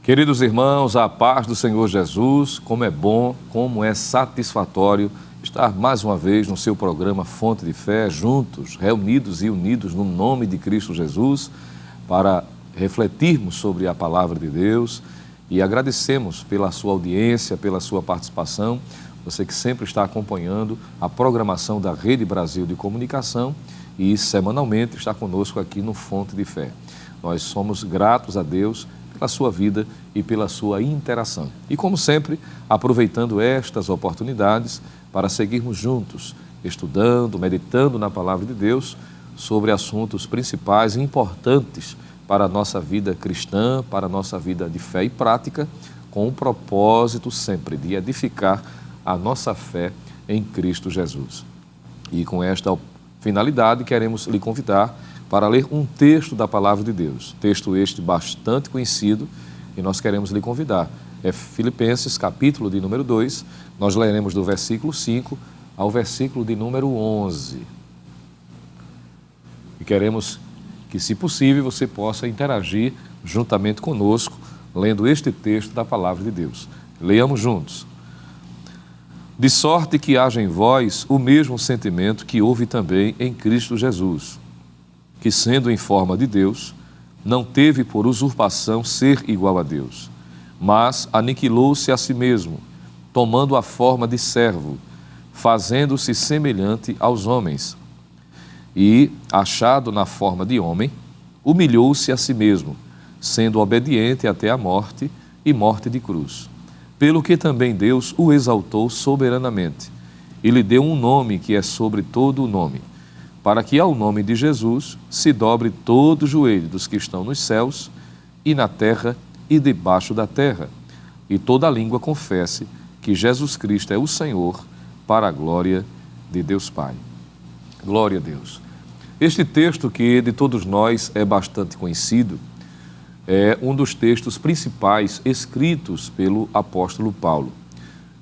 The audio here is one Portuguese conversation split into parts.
Queridos irmãos, a paz do Senhor Jesus, como é bom, como é satisfatório estar mais uma vez no seu programa Fonte de Fé, juntos, reunidos e unidos no nome de Cristo Jesus, para refletirmos sobre a palavra de Deus e agradecemos pela sua audiência, pela sua participação, você que sempre está acompanhando a programação da Rede Brasil de Comunicação e semanalmente está conosco aqui no Fonte de Fé. Nós somos gratos a Deus pela sua vida e pela sua interação. E como sempre, aproveitando estas oportunidades para seguirmos juntos, estudando, meditando na palavra de Deus sobre assuntos principais e importantes para a nossa vida cristã, para a nossa vida de fé e prática, com o propósito sempre de edificar a nossa fé em Cristo Jesus. E com esta finalidade, queremos lhe convidar para ler um texto da palavra de Deus. Texto este bastante conhecido e nós queremos lhe convidar. É Filipenses, capítulo de número 2, nós leremos do versículo 5 ao versículo de número 11. E queremos que, se possível, você possa interagir juntamente conosco, lendo este texto da palavra de Deus. Leiamos juntos. De sorte que haja em vós o mesmo sentimento que houve também em Cristo Jesus, que, sendo em forma de Deus, não teve por usurpação ser igual a Deus, mas aniquilou-se a si mesmo, tomando a forma de servo, fazendo-se semelhante aos homens. E, achado na forma de homem, humilhou-se a si mesmo, sendo obediente até a morte e morte de cruz. Pelo que também Deus o exaltou soberanamente, e lhe deu um nome que é sobre todo o nome, para que ao nome de Jesus se dobre todo o joelho dos que estão nos céus e na terra e debaixo da terra, e toda a língua confesse que Jesus Cristo é o Senhor, para a glória de Deus Pai. Glória a Deus. Este texto, que de todos nós é bastante conhecido, é um dos textos principais escritos pelo apóstolo Paulo.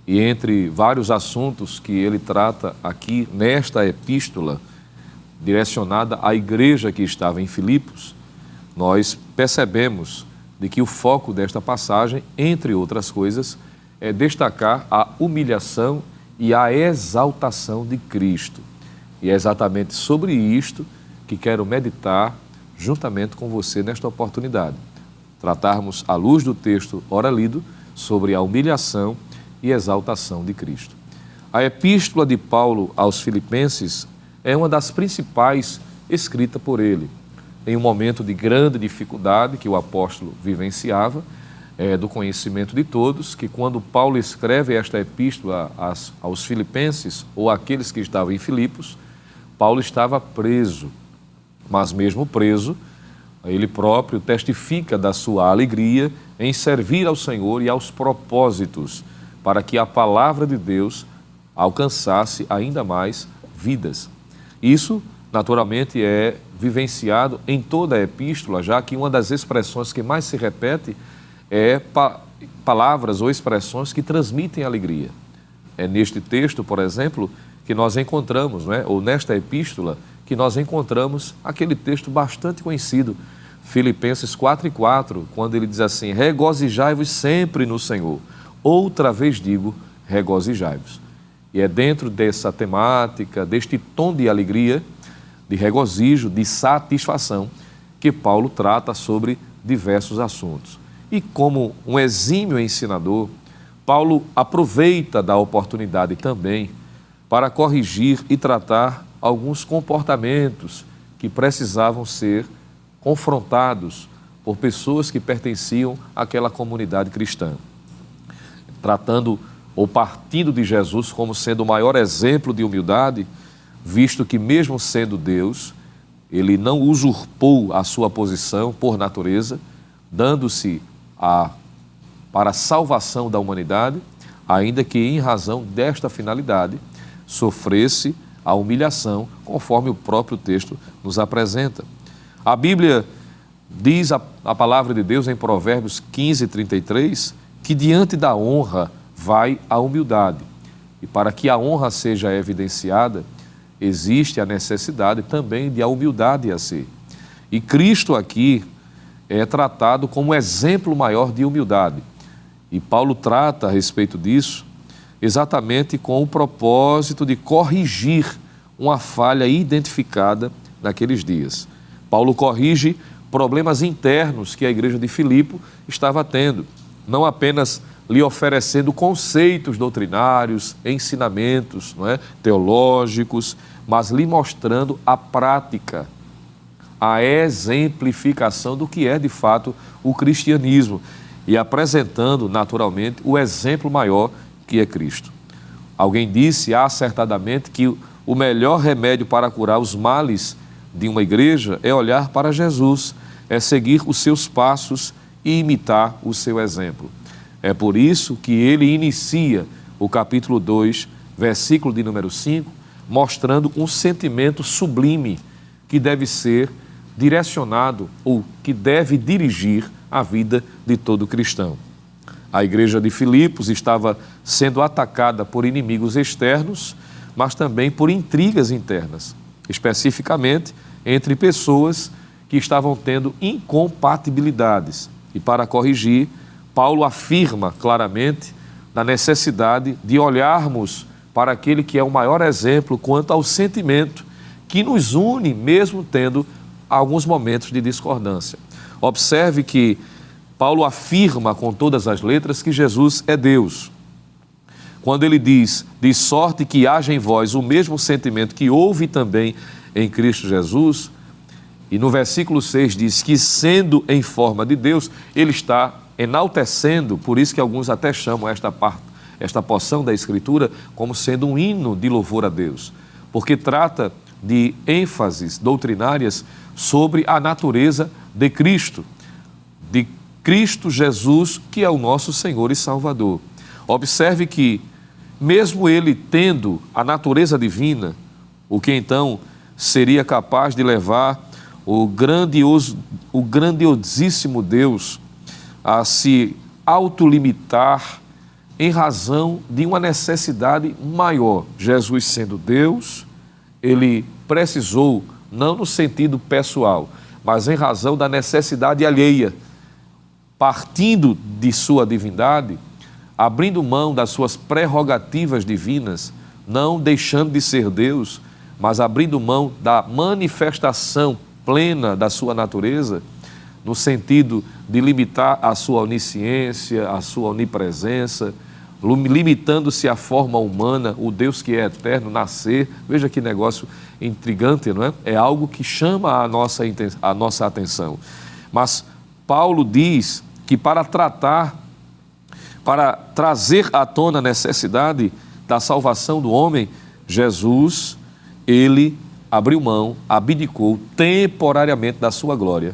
E entre vários assuntos que ele trata aqui nesta epístola, direcionada à igreja que estava em Filipos, nós percebemos de que o foco desta passagem, entre outras coisas, é destacar a humilhação e a exaltação de Cristo. E é exatamente sobre isto que quero meditar juntamente com você nesta oportunidade. Tratarmos, à luz do texto ora lido, sobre a humilhação e exaltação de Cristo. A epístola de Paulo aos Filipenses é uma das principais escrita por ele, em um momento de grande dificuldade que o apóstolo vivenciava, do conhecimento de todos, que quando Paulo escreve esta epístola aos Filipenses, ou àqueles que estavam em Filipos, Paulo estava preso, mas mesmo preso, ele próprio testifica da sua alegria em servir ao Senhor e aos propósitos, para que a palavra de Deus alcançasse ainda mais vidas. Isso, naturalmente, é vivenciado em toda a epístola, já que uma das expressões que mais se repete é palavras ou expressões que transmitem alegria. É neste texto, por exemplo, que nós encontramos, ou nesta epístola, que nós encontramos aquele texto bastante conhecido, Filipenses 4:4, quando ele diz assim: regozijai-vos sempre no Senhor. Outra vez digo, regozijai-vos. E é dentro dessa temática, deste tom de alegria, de regozijo, de satisfação, que Paulo trata sobre diversos assuntos. E como um exímio ensinador, Paulo aproveita da oportunidade também para corrigir e tratar alguns comportamentos que precisavam ser confrontados por pessoas que pertenciam àquela comunidade cristã. Tratando ou partindo de Jesus como sendo o maior exemplo de humildade, visto que mesmo sendo Deus, ele não usurpou a sua posição por natureza, dando-se para a salvação da humanidade, ainda que em razão desta finalidade, sofresse a humilhação, conforme o próprio texto nos apresenta. A Bíblia diz, a palavra de Deus em Provérbios 15:33, que diante da honra vai a humildade. E para que a honra seja evidenciada, existe a necessidade também de a humildade a si. E Cristo aqui é tratado como exemplo maior de humildade. E Paulo trata a respeito disso exatamente com o propósito de corrigir uma falha identificada naqueles dias. Paulo corrige problemas internos que a igreja de Filipe estava tendo, não apenas lhe oferecendo conceitos doutrinários, ensinamentos, teológicos, mas lhe mostrando a prática, a exemplificação do que é de fato o cristianismo e apresentando naturalmente o exemplo maior que é Cristo. Alguém disse acertadamente que o melhor remédio para curar os males de uma igreja é olhar para Jesus, é seguir os seus passos e imitar o seu exemplo. É por isso que ele inicia o capítulo 2, versículo de número 5, mostrando um sentimento sublime que deve ser direcionado ou que deve dirigir a vida de todo cristão. A igreja de Filipos estava sendo atacada por inimigos externos, mas também por intrigas internas, especificamente entre pessoas que estavam tendo incompatibilidades. E para corrigir, Paulo afirma claramente da necessidade de olharmos para aquele que é o maior exemplo quanto ao sentimento que nos une, mesmo tendo alguns momentos de discordância. Observe que Paulo afirma com todas as letras que Jesus é Deus. Quando ele diz, de sorte que haja em vós o mesmo sentimento que houve também em Cristo Jesus, e no versículo 6 diz que sendo em forma de Deus, ele está enaltecendo, por isso que alguns até chamam esta porção da Escritura como sendo um hino de louvor a Deus, porque trata de ênfases doutrinárias sobre a natureza de Cristo Jesus, que é o nosso Senhor e Salvador. Observe que, mesmo ele tendo a natureza divina, o que então seria capaz de levar o grandiosíssimo Deus a se autolimitar em razão de uma necessidade maior. Jesus sendo Deus, ele precisou, não no sentido pessoal, mas em razão da necessidade alheia, partindo de sua divindade, abrindo mão das suas prerrogativas divinas, não deixando de ser Deus, mas abrindo mão da manifestação plena da sua natureza, no sentido de limitar a sua onisciência, a sua onipresença, limitando-se à forma humana, o Deus que é eterno, nascer. Veja que negócio intrigante, não é? É algo que chama a nossa atenção. Mas Paulo diz que para trazer à tona a necessidade da salvação do homem, Jesus, ele abriu mão, abdicou temporariamente da sua glória,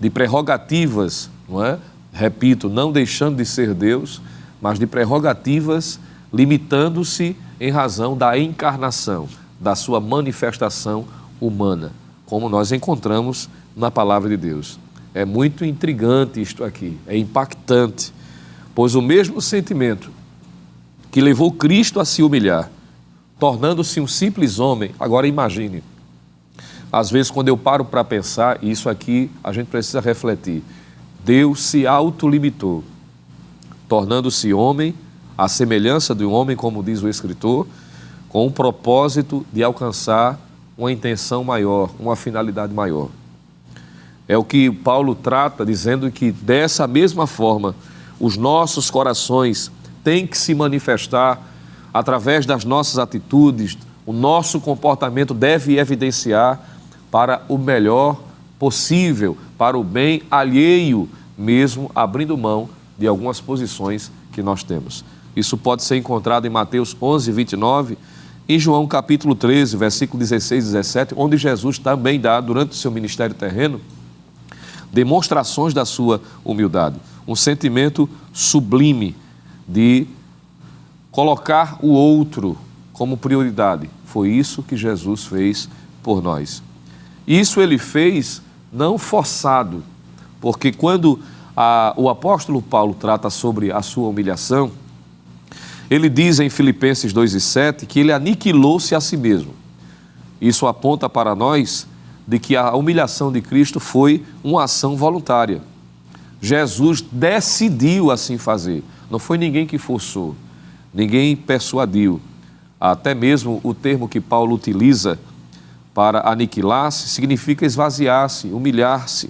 de prerrogativas, não é? Repito, não deixando de ser Deus, mas de prerrogativas, limitando-se em razão da encarnação, da sua manifestação humana, como nós encontramos na palavra de Deus. É muito intrigante isto aqui, é impactante, pois o mesmo sentimento que levou Cristo a se humilhar, tornando-se um simples homem. Agora imagine, às vezes quando eu paro para pensar, e isso aqui a gente precisa refletir, Deus se autolimitou, tornando-se homem, à semelhança de um homem, como diz o escritor, com o propósito de alcançar uma intenção maior, uma finalidade maior. É o que Paulo trata, dizendo que dessa mesma forma, os nossos corações têm que se manifestar através das nossas atitudes, o nosso comportamento deve evidenciar para o melhor possível, para o bem alheio, mesmo abrindo mão de algumas posições que nós temos. Isso pode ser encontrado em Mateus 11, 29, em João capítulo 13, versículo 16 e 17, onde Jesus também dá, durante o seu ministério terreno, demonstrações da sua humildade, um sentimento sublime de colocar o outro como prioridade. Foi isso que Jesus fez por nós. Isso ele fez não forçado, porque quando o apóstolo Paulo trata sobre a sua humilhação, ele diz em Filipenses 2:7 que ele aniquilou-se a si mesmo. Isso aponta para nós de que a humilhação de Cristo foi uma ação voluntária. Jesus decidiu assim fazer. Não foi ninguém que forçou, ninguém persuadiu. Até mesmo o termo que Paulo utiliza para aniquilar-se significa esvaziar-se, humilhar-se,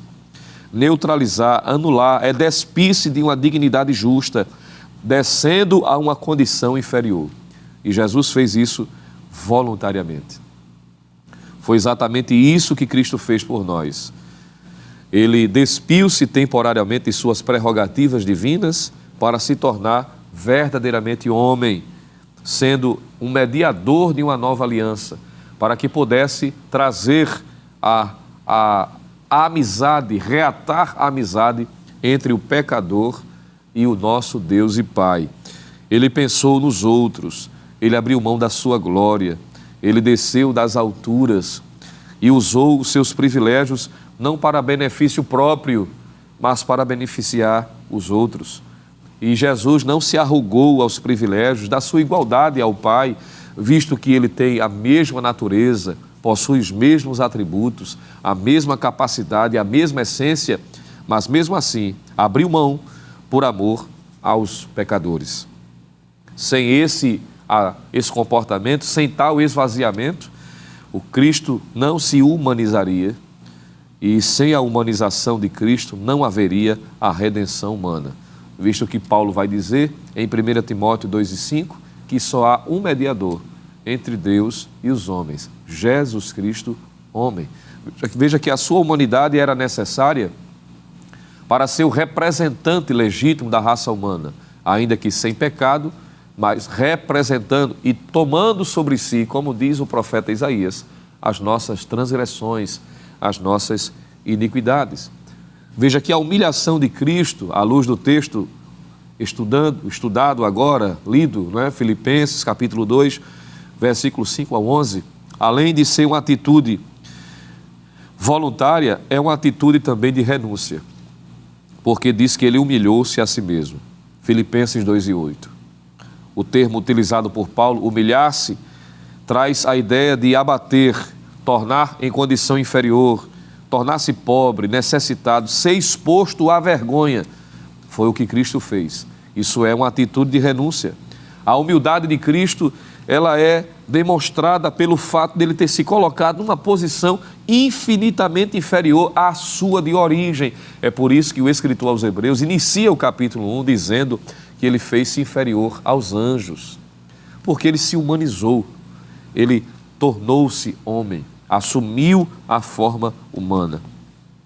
neutralizar, anular, é despir-se de uma dignidade justa, descendo a uma condição inferior. E Jesus fez isso voluntariamente. Foi exatamente isso que Cristo fez por nós. Ele despiu-se temporariamente de suas prerrogativas divinas para se tornar verdadeiramente homem, sendo um mediador de uma nova aliança, para que pudesse trazer a amizade, reatar a amizade entre o pecador e o nosso Deus e Pai. Ele pensou nos outros, ele abriu mão da sua glória, ele desceu das alturas e usou os seus privilégios não para benefício próprio, mas para beneficiar os outros. E Jesus não se arrogou aos privilégios da sua igualdade ao Pai, visto que ele tem a mesma natureza, possui os mesmos atributos, a mesma capacidade, a mesma essência, mas mesmo assim abriu mão por amor aos pecadores. Sem esse comportamento, sem tal esvaziamento, o Cristo não se humanizaria, e sem a humanização de Cristo não haveria a redenção humana, visto que Paulo vai dizer em 1 Timóteo 2,5 que só há um mediador entre Deus e os homens, Jesus Cristo, homem. Veja que a sua humanidade era necessária para ser o representante legítimo da raça humana, ainda que sem pecado, mas representando e tomando sobre si, como diz o profeta Isaías, as nossas transgressões, as nossas iniquidades. Veja que a humilhação de Cristo, à luz do texto estudado agora, lido, não é? Filipenses capítulo 2, versículo 5 a 11, além de ser uma atitude voluntária, é uma atitude também de renúncia, porque diz que ele humilhou-se a si mesmo. Filipenses 2:8. O termo utilizado por Paulo, humilhar-se, traz a ideia de abater, tornar em condição inferior, tornar-se pobre, necessitado, ser exposto à vergonha. Foi o que Cristo fez. Isso é uma atitude de renúncia. A humildade de Cristo, ela é demonstrada pelo fato dele ter se colocado numa posição infinitamente inferior à sua de origem. É por isso que o escritor aos Hebreus inicia o capítulo 1 dizendo que ele fez-se inferior aos anjos, porque ele se humanizou, ele tornou-se homem, assumiu a forma humana,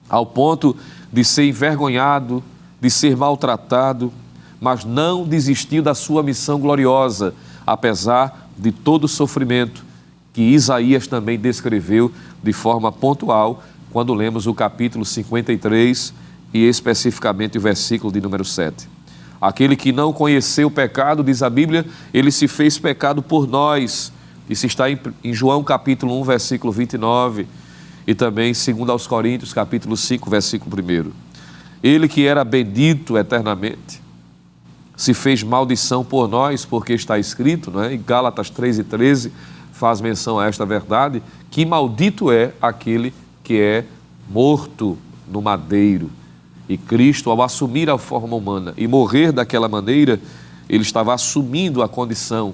ao ponto de ser envergonhado, de ser maltratado, mas não desistiu da sua missão gloriosa, apesar de todo o sofrimento que Isaías também descreveu de forma pontual, quando lemos o capítulo 53 e especificamente o versículo de número 7. Aquele que não conheceu o pecado, diz a Bíblia, ele se fez pecado por nós. Isso está em João capítulo 1, versículo 29, e também segundo aos Coríntios, capítulo 5, versículo 1. Ele que era bendito eternamente, se fez maldição por nós, porque está escrito, não é? Em Gálatas 3:13, faz menção a esta verdade, que maldito é aquele que é morto no madeiro. E Cristo, ao assumir a forma humana e morrer daquela maneira, ele estava assumindo a condição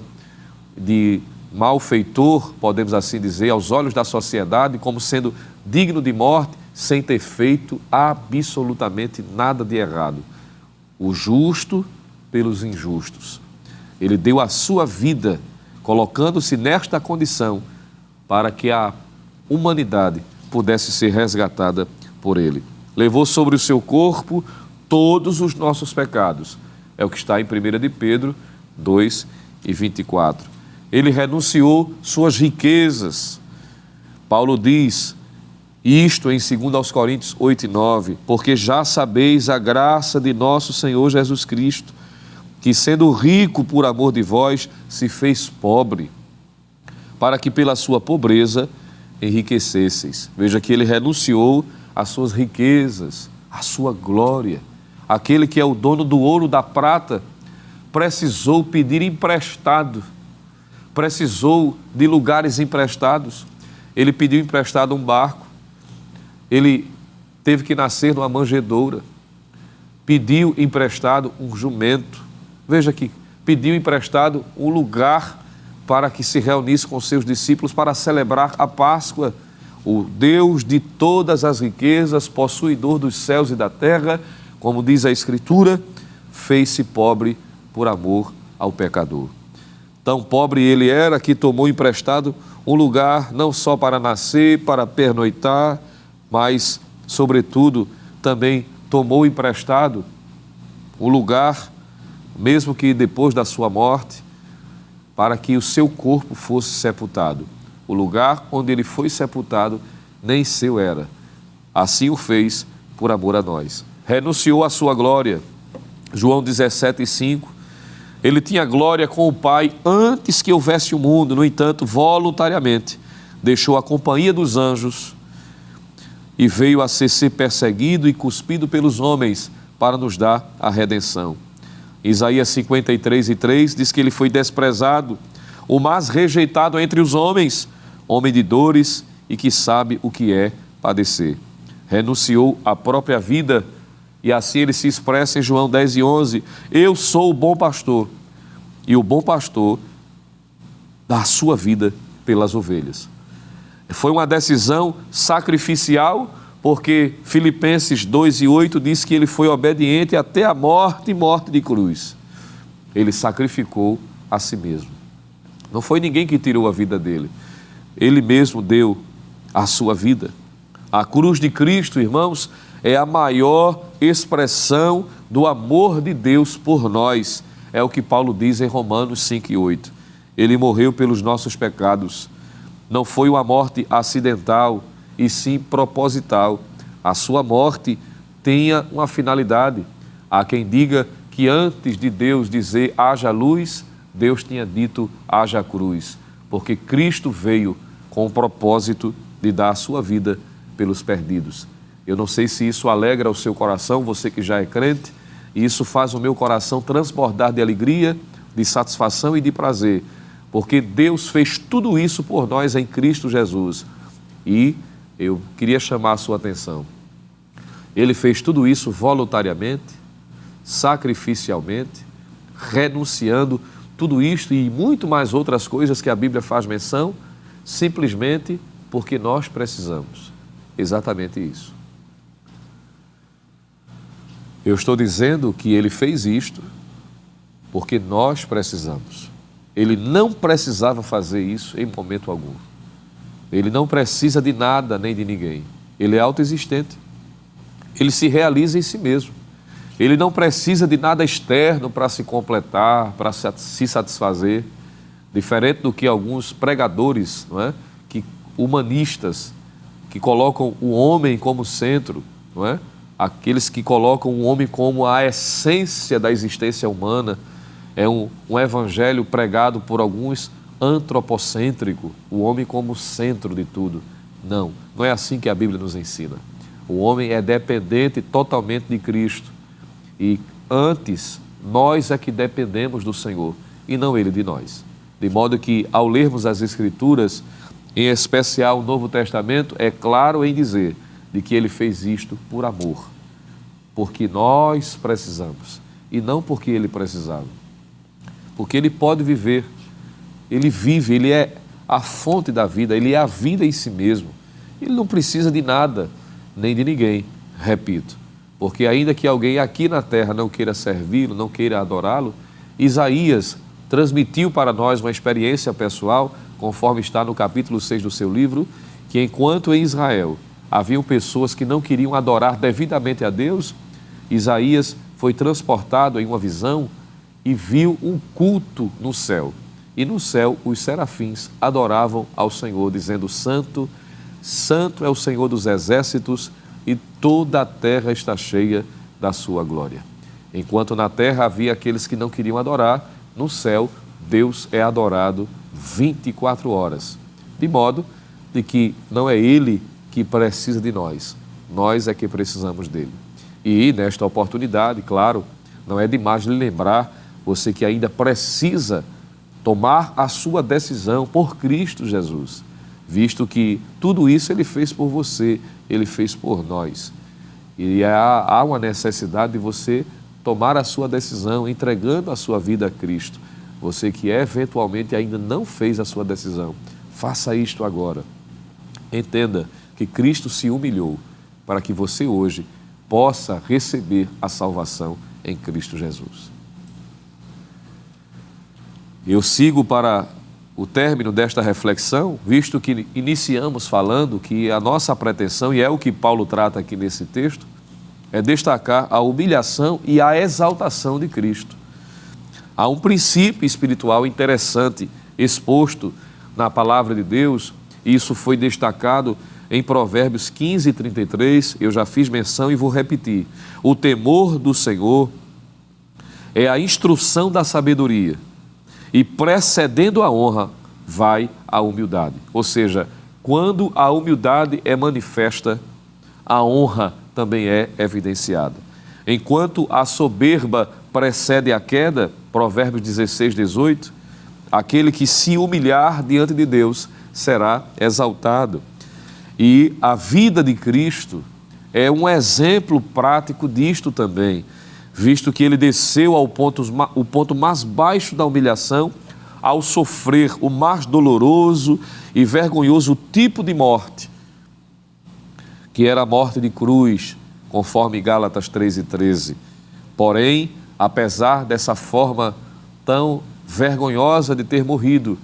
de malfeitor, podemos assim dizer, aos olhos da sociedade, como sendo digno de morte, sem ter feito absolutamente nada de errado. O justo pelos injustos. Ele deu a sua vida, colocando-se nesta condição, para que a humanidade pudesse ser resgatada por ele. Levou sobre o seu corpo todos os nossos pecados. É o que está em 1 de Pedro 2:24. Ele renunciou suas riquezas. Paulo diz isto em 2 aos Coríntios 8:9, porque já sabeis a graça de nosso Senhor Jesus Cristo, que sendo rico por amor de vós, se fez pobre, para que pela sua pobreza enriquecesseis. Veja que ele renunciou às suas riquezas, à sua glória. Aquele que é o dono do ouro, da prata, precisou pedir emprestado, precisou de lugares emprestados. Ele pediu emprestado um barco, ele teve que nascer numa manjedoura, pediu emprestado um jumento. Veja aqui, pediu emprestado um lugar para que se reunisse com seus discípulos para celebrar a Páscoa. O Deus de todas as riquezas, possuidor dos céus e da terra, como diz a Escritura, fez-se pobre por amor ao pecador. Tão pobre ele era que tomou emprestado um lugar não só para nascer, para pernoitar, mas, sobretudo, também tomou emprestado um lugar, mesmo que depois da sua morte, para que o seu corpo fosse sepultado. O lugar onde ele foi sepultado nem seu era. Assim o fez por amor a nós. Renunciou à sua glória. João 17,5. Ele tinha glória com o Pai antes que houvesse o mundo. No entanto, voluntariamente, deixou a companhia dos anjos e veio a ser perseguido e cuspido pelos homens para nos dar a redenção. Isaías 53:3 diz que ele foi desprezado, o mais rejeitado entre os homens, homem de dores e que sabe o que é padecer. Renunciou à própria vida e assim ele se expressa em João 10:11. Eu sou o bom pastor e o bom pastor dá a sua vida pelas ovelhas. Foi uma decisão sacrificial, porque Filipenses 2:8 diz que ele foi obediente até a morte e morte de cruz. Ele sacrificou a si mesmo. Não foi ninguém que tirou a vida dele. Ele mesmo deu a sua vida. A cruz de Cristo, irmãos, é a maior expressão do amor de Deus por nós. É o que Paulo diz em Romanos 5:8. Ele morreu pelos nossos pecados. Não foi uma morte acidental, e sim proposital. A sua morte tinha uma finalidade. Há quem diga que antes de Deus dizer haja luz, Deus tinha dito haja cruz, porque Cristo veio com o propósito de dar a sua vida pelos perdidos. Eu não sei se isso alegra o seu coração, você que já é crente, e isso faz o meu coração transbordar de alegria, de satisfação e de prazer, porque Deus fez tudo isso por nós em Cristo Jesus. E eu queria chamar a sua atenção. Ele fez tudo isso voluntariamente, sacrificialmente, renunciando tudo isto e muito mais outras coisas que a Bíblia faz menção, simplesmente porque nós precisamos. Exatamente isso. Eu estou dizendo que ele fez isto porque nós precisamos. Ele não precisava fazer isso em momento algum. Ele não precisa de nada nem de ninguém. Ele é autoexistente. Ele se realiza em si mesmo. Ele não precisa de nada externo para se completar, para se satisfazer. Diferente do que alguns pregadores, não é? Humanistas, que colocam o homem como centro, não é? Aqueles que colocam o homem como a essência da existência humana. É um evangelho pregado por alguns antropocêntrico, o homem como centro de tudo. Não é assim que a Bíblia nos ensina. O homem é dependente totalmente de Cristo. E antes, nós é que dependemos do Senhor e não Ele de nós. De modo que, ao lermos as Escrituras, em especial o Novo Testamento, é claro em dizer de que Ele fez isto por amor. Porque nós precisamos e não porque Ele precisava. Porque Ele pode viver, Ele vive, Ele é a fonte da vida, Ele é a vida em si mesmo. Ele não precisa de nada, nem de ninguém, repito. Porque ainda que alguém aqui na terra não queira servi-lo, não queira adorá-lo, Isaías transmitiu para nós uma experiência pessoal, conforme está no capítulo 6 do seu livro, que enquanto em Israel haviam pessoas que não queriam adorar devidamente a Deus, Isaías foi transportado em uma visão e viu um culto no céu. E no céu os serafins adoravam ao Senhor, dizendo: Santo, Santo é o Senhor dos exércitos, e toda a terra está cheia da sua glória. Enquanto na terra havia aqueles que não queriam adorar, no céu Deus é adorado 24 horas. De modo de que não é Ele que precisa de nós, nós é que precisamos dele. E nesta oportunidade, claro, não é demais lhe lembrar, você que ainda precisa tomar a sua decisão por Cristo Jesus. visto que tudo isso Ele fez por você, Ele fez por nós. E há uma necessidade de você tomar a sua decisão, entregando a sua vida a Cristo. Você que eventualmente ainda não fez a sua decisão, faça isto agora. Entenda que Cristo se humilhou para que você hoje possa receber a salvação em Cristo Jesus. Eu sigo para o término desta reflexão, visto que iniciamos falando que a nossa pretensão, e é o que Paulo trata aqui nesse texto, é destacar a humilhação e a exaltação de Cristo. Há um princípio espiritual interessante exposto na palavra de Deus, e isso foi destacado em Provérbios 15, 33, eu já fiz menção e vou repetir. O temor do Senhor é a instrução da sabedoria, e precedendo a honra vai a humildade. Ou seja, quando a humildade é manifesta, a honra também é evidenciada. Enquanto a soberba precede a queda, Provérbios 16, 18, aquele que se humilhar diante de Deus será exaltado. E a vida de Cristo é um exemplo prático disto também, visto que ele desceu o ponto mais baixo da humilhação ao sofrer o mais doloroso e vergonhoso tipo de morte, que era a morte de cruz, conforme Gálatas 3:13. Porém, apesar dessa forma tão vergonhosa de ter morrido,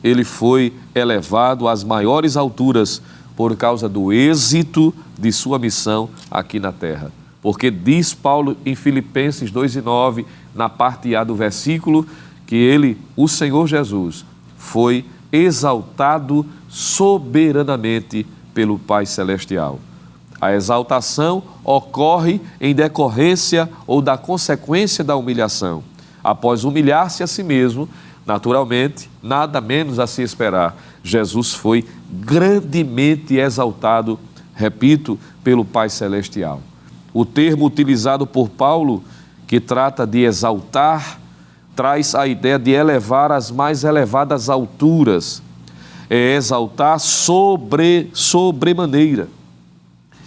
ele foi elevado às maiores alturas por causa do êxito de sua missão aqui na terra. Porque diz Paulo em Filipenses 2:9, na parte A do versículo, que ele, o Senhor Jesus, foi exaltado soberanamente pelo Pai Celestial. A exaltação ocorre em decorrência ou da consequência da humilhação. Após humilhar-se a si mesmo, naturalmente, nada menos a se esperar, Jesus foi grandemente exaltado, repito, pelo Pai Celestial. O termo utilizado por Paulo, que trata de exaltar, traz a ideia de elevar às mais elevadas alturas. É exaltar sobremaneira.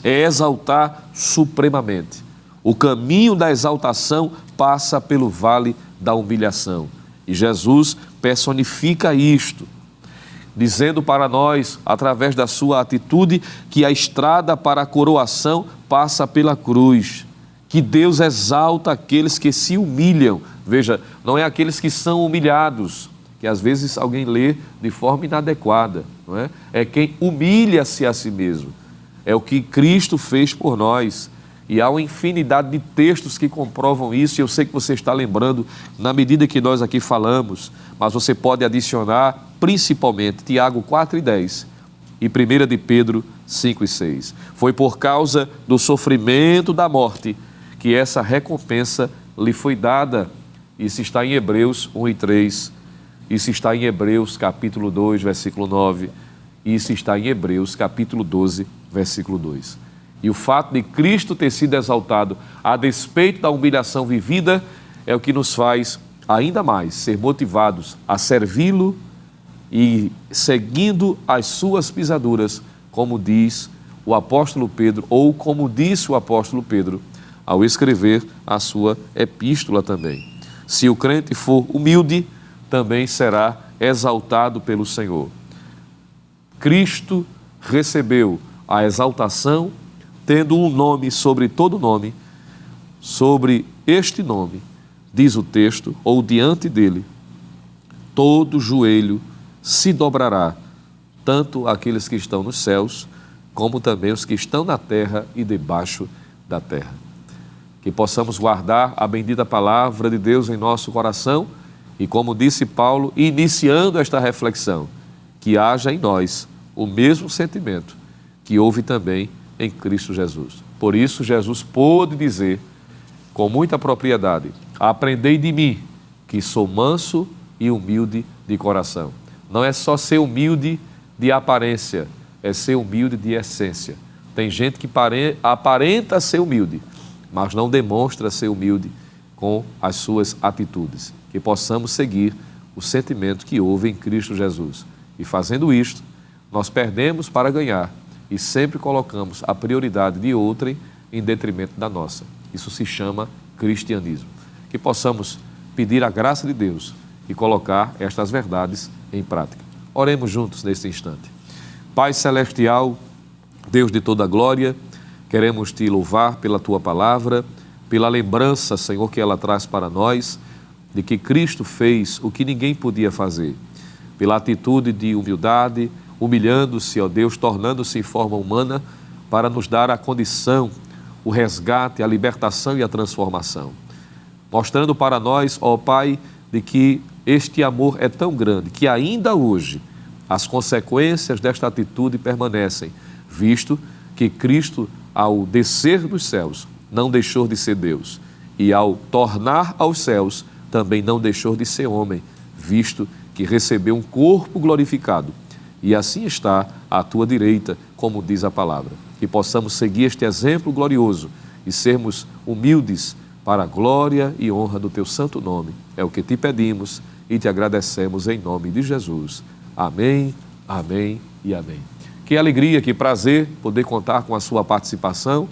É exaltar supremamente. O caminho da exaltação passa pelo vale da humilhação. E Jesus personifica isto, dizendo para nós, através da sua atitude, que a estrada para a coroação passa pela cruz, que Deus exalta aqueles que se humilham. Veja, não é aqueles que são humilhados, que às vezes alguém lê de forma inadequada, não é? É quem humilha-se a si mesmo. É o que Cristo fez por nós. E há uma infinidade de textos que comprovam isso, e eu sei que você está lembrando na medida que nós aqui falamos, mas você pode adicionar principalmente Tiago 4:10 e 1 de Pedro 5:6. Foi por causa do sofrimento da morte que essa recompensa lhe foi dada. Isso está em Hebreus 1:3, isso está em Hebreus capítulo 2, versículo 9, isso está em Hebreus capítulo 12, versículo 2. E o fato de Cristo ter sido exaltado a despeito da humilhação vivida é o que nos faz ainda mais ser motivados a servi-lo e seguindo as suas pisaduras, como diz o apóstolo Pedro, ou como disse o apóstolo Pedro ao escrever a sua epístola também. Se o crente for humilde, também será exaltado pelo Senhor. Cristo recebeu a exaltação, tendo um nome sobre todo nome. Sobre este nome, diz o texto, ou diante dele, todo joelho se dobrará, tanto aqueles que estão nos céus, como também os que estão na terra e debaixo da terra. Que possamos guardar a bendita palavra de Deus em nosso coração e, como disse Paulo, iniciando esta reflexão, que haja em nós o mesmo sentimento que houve também em Cristo Jesus. Por isso, Jesus pôde dizer com muita propriedade: aprendei de mim, que sou manso e humilde de coração. Não é só ser humilde de aparência, é ser humilde de essência. Tem gente que aparenta ser humilde, mas não demonstra ser humilde com as suas atitudes. Que possamos seguir o sentimento que houve em Cristo Jesus. E fazendo isto, nós perdemos para ganhar e sempre colocamos a prioridade de outrem em detrimento da nossa. Isso se chama cristianismo. Que possamos pedir a graça de Deus e colocar estas verdades em prática. Oremos juntos neste instante. Pai Celestial, Deus de toda glória, queremos Te louvar pela Tua palavra, pela lembrança, Senhor, que ela traz para nós, de que Cristo fez o que ninguém podia fazer, pela atitude de humildade, humilhando-se, ó Deus, tornando-se em forma humana, para nos dar a condição, o resgate, a libertação e a transformação. Mostrando para nós, ó Pai, de que este amor é tão grande, que ainda hoje as consequências desta atitude permanecem, visto que Cristo, ao descer dos céus, não deixou de ser Deus, e ao tornar aos céus, também não deixou de ser homem, visto que recebeu um corpo glorificado, e assim está à tua direita, como diz a palavra. Que possamos seguir este exemplo glorioso e sermos humildes para a glória e honra do teu santo nome. É o que te pedimos e te agradecemos em nome de Jesus. Amém, amém e amém. Que alegria, que prazer poder contar com a sua participação,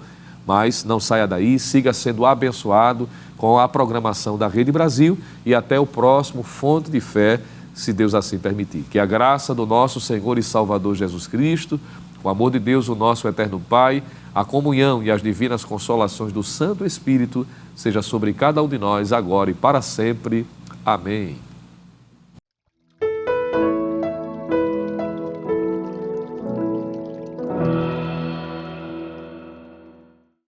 mas não saia daí, siga sendo abençoado com a programação da Rede Brasil e até o próximo Fonte de Fé, se Deus assim permitir. Que a graça do nosso Senhor e Salvador Jesus Cristo, o amor de Deus, o nosso eterno Pai, a comunhão e as divinas consolações do Santo Espírito seja sobre cada um de nós agora e para sempre. Amém.